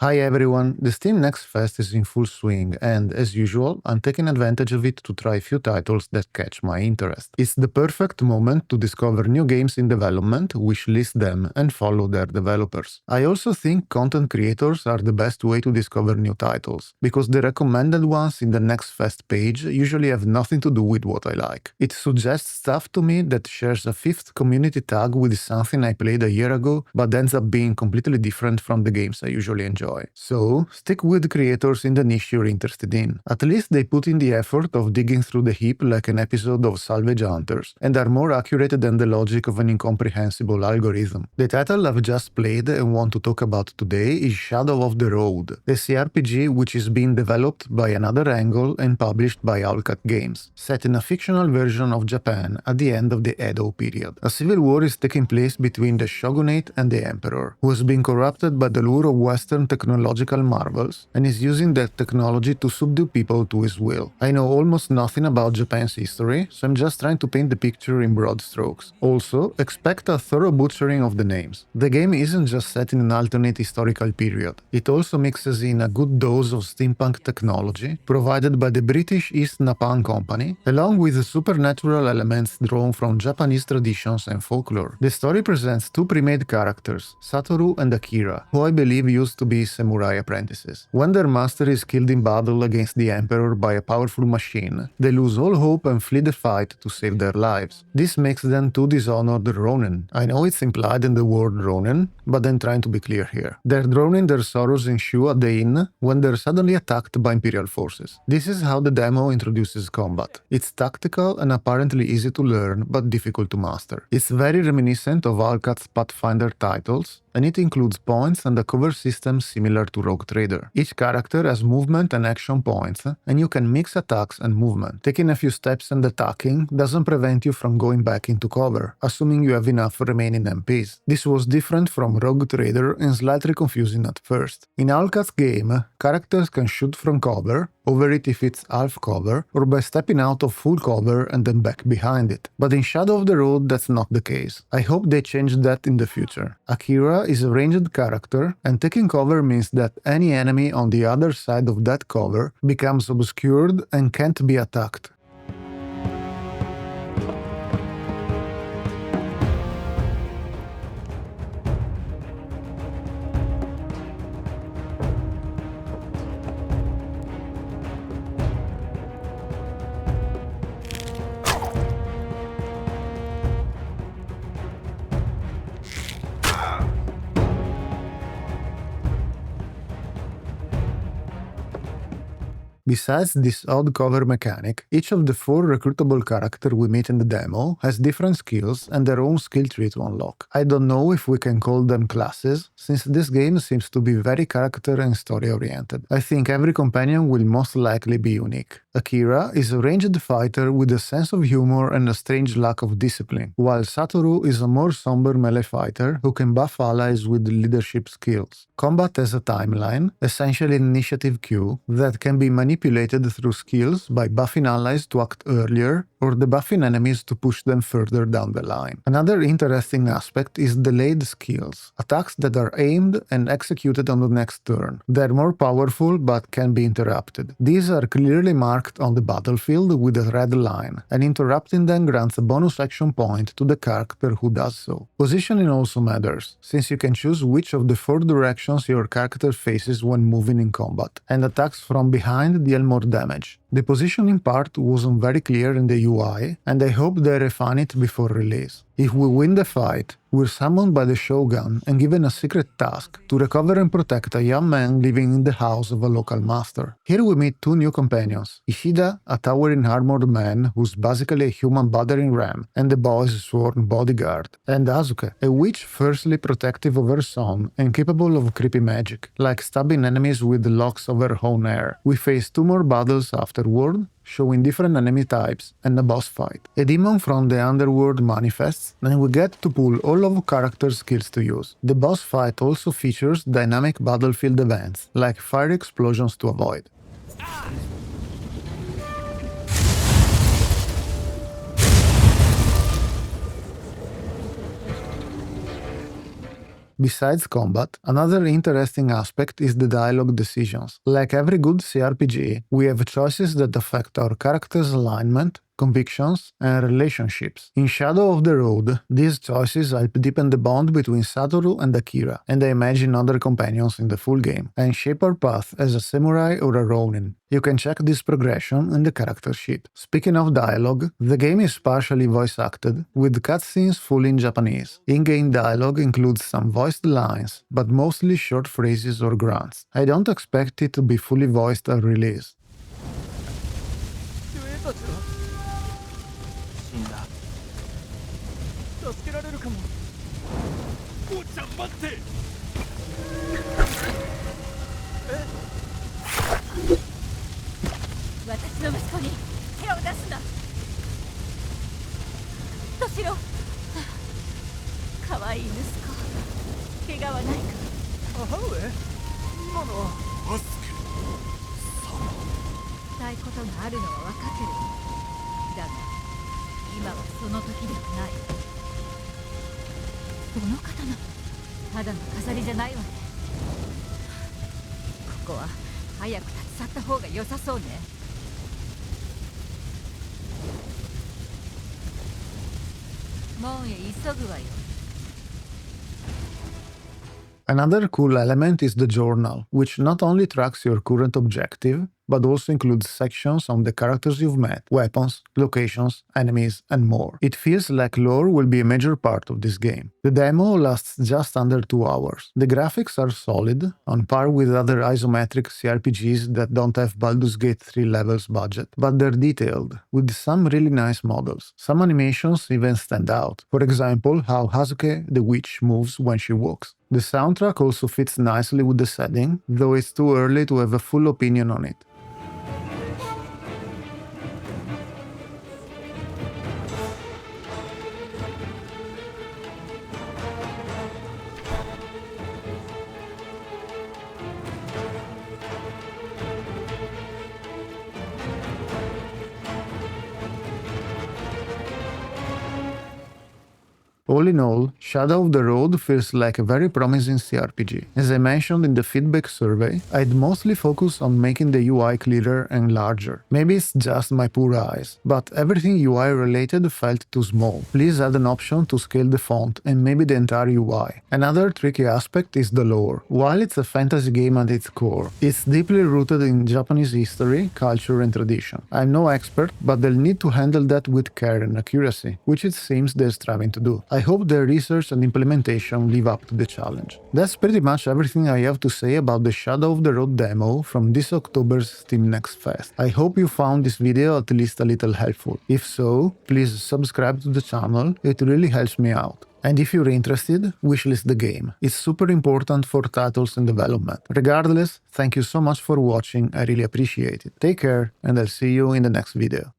Hi everyone, the Steam Next Fest is in full swing and, as usual, I'm taking advantage of it to try a few titles that catch my interest. It's the perfect moment to discover new games in development, wishlist them, and follow their developers. I also think content creators are the best way to discover new titles, because the recommended ones in the Next Fest page usually have nothing to do with what I like. It suggests stuff to me that shares a fifth community tag with something I played a year ago, but ends up being completely different from the games I usually enjoy. So, stick with creators in the niche you're interested in. At least they put in the effort of digging through the heap like an episode of Salvage Hunters, and are more accurate than the logic of an incomprehensible algorithm. The title I've just played and want to talk about today is Shadow of the Road, a CRPG which is being developed by Another Angle and published by Owlcat Games, set in a fictional version of Japan at the end of the Edo period. A civil war is taking place between the shogunate and the emperor, who has been corrupted by the lure of Western technological marvels and is using that technology to subdue people to his will. I know almost nothing about Japan's history, so I'm just trying to paint the picture in broad strokes. Also, expect a thorough butchering of the names. The game isn't just set in an alternate historical period, it also mixes in a good dose of steampunk technology provided by the British East Napalm Company, along with the supernatural elements drawn from Japanese traditions and folklore. The story presents two pre-made characters, Satoru and Akira, who I believe used to be samurai apprentices. When their master is killed in battle against the emperor by a powerful machine, they lose all hope and flee the fight to save their lives. This makes them two dishonored ronin. I know it's implied in the word ronin, but I'm trying to be clear here. They're drowning their sorrows in Shu at the inn when they're suddenly attacked by imperial forces. This is how the demo introduces combat. It's tactical and apparently easy to learn, but difficult to master. It's very reminiscent of Owlcat's Pathfinder titles, and it includes points and a cover system similar to Rogue Trader. Each character has movement and action points, and you can mix attacks and movement. Taking a few steps and attacking doesn't prevent you from going back into cover, assuming you have enough remaining MPs. This was different from Rogue Trader and slightly confusing at first. In Owlcat's game, characters can shoot from cover, over it if it's half cover, or by stepping out of full cover and then back behind it. But in Shadow of the Road that's not the case. I hope they change that in the future. Akira is a ranged character, and taking cover means that any enemy on the other side of that cover becomes obscured and can't be attacked. Besides this odd cover mechanic, each of the 4 recruitable characters we meet in the demo has different skills and their own skill tree to unlock. I don't know if we can call them classes, since this game seems to be very character and story oriented. I think every companion will most likely be unique. Akira is a ranged fighter with a sense of humor and a strange lack of discipline, while Satoru is a more somber melee fighter who can buff allies with leadership skills. Combat has a timeline, essentially an initiative queue, that can be manipulated through skills by buffing allies to act earlier or debuffing enemies to push them further down the line. Another interesting aspect is delayed skills, attacks that are aimed and executed on the next turn. They're more powerful but can be interrupted. These are clearly marked on the battlefield with a red line, and interrupting them grants a bonus action point to the character who does so. Positioning also matters, since you can choose which of the 4 directions your character faces when moving in combat, and attacks from behind deal more damage. The positioning part wasn't very clear in the UI, and I hope they refine it before release. If we win the fight, we're summoned by the Shogun and given a secret task to recover and protect a young man living in the house of a local master. Here we meet 2 new companions, Ishida, a towering armored man who's basically a human battering ram and the boy's sworn bodyguard, and Asuke, a witch fiercely protective of her son and capable of creepy magic, like stabbing enemies with the locks of her own hair. We face 2 more battles afterward, showing different enemy types and a boss fight. A demon from the underworld manifests, and we get to pull all of characters' skills to use. The boss fight also features dynamic battlefield events, like fire explosions to avoid. Besides combat, another interesting aspect is the dialogue decisions. Like every good CRPG, we have choices that affect our character's alignment, convictions, and relationships. In Shadow of the Road, these choices help deepen the bond between Satoru and Akira, and I imagine other companions in the full game, and shape our path as a samurai or a ronin. You can check this progression in the character sheet. Speaking of dialogue, the game is partially voice-acted, with cutscenes fully in Japanese. In-game dialogue includes some voiced lines, but mostly short phrases or grunts. I don't expect it to be fully voiced at release. 助けられるかも。おうちゃん待って。私の息子に手を出すな。どうしろ。可愛い息子。怪我はないか。母上。今のは。アスケ。したいことがあるのは分かってる。だが今はその時ではない。どの刀？ただの飾りじゃないわね。ここは早く立ち去った方が良さそうね。門へ急ぐわよ。Another cool element is the journal, which not only tracks your current objective, but also includes sections on the characters you've met, weapons, locations, enemies, and more. It feels like lore will be a major part of this game. The demo lasts just under 2 hours. The graphics are solid, on par with other isometric CRPGs that don't have Baldur's Gate 3 levels budget, but they're detailed, with some really nice models. Some animations even stand out. For example, how Hazuke the witch moves when she walks. The soundtrack also fits nicely with the setting, though it's too early to have a full opinion on it. All in all, Shadow of the Road feels like a very promising CRPG. As I mentioned in the feedback survey, I'd mostly focus on making the UI clearer and larger. Maybe it's just my poor eyes, but everything UI related felt too small. Please add an option to scale the font and maybe the entire UI. Another tricky aspect is the lore. While it's a fantasy game at its core, it's deeply rooted in Japanese history, culture and tradition. I'm no expert, but they'll need to handle that with care and accuracy, which it seems they're striving to do. I hope their research and implementation live up to the challenge. That's pretty much everything I have to say about the Shadow of the Road demo from this October's Steam Next Fest. I hope you found this video at least a little helpful. If so, please subscribe to the channel, it really helps me out. And if you're interested, wishlist the game. It's super important for titles in development. Regardless, thank you so much for watching, I really appreciate it. Take care, and I'll see you in the next video.